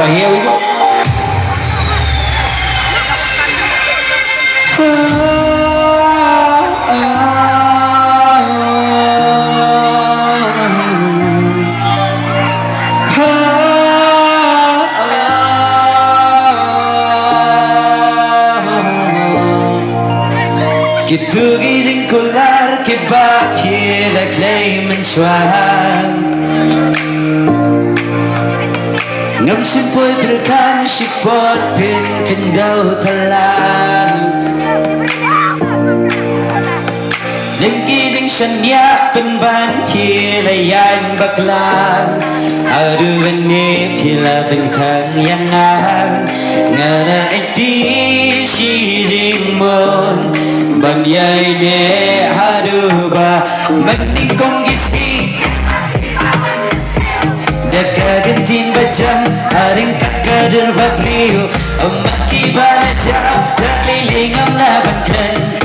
Alright, here we go. Che tu gizing kolar ke bakje la claim swag ngam sin poi perkan si pot pin kendau talang lengki ding sanya penban ki la yan baklang adu benne pila bentang yang ngara eti si jimon banyai ne haruba mandi kongisi dekagentin bajam haring kakadur babrio amaki bana jauh dari lingam labankan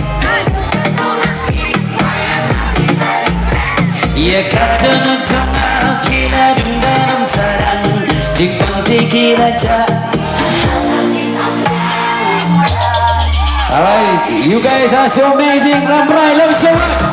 ya kadang utama kina dundanam sarang jipang tikila ja. Alright, you guys are so amazing. Ramrai, love so much.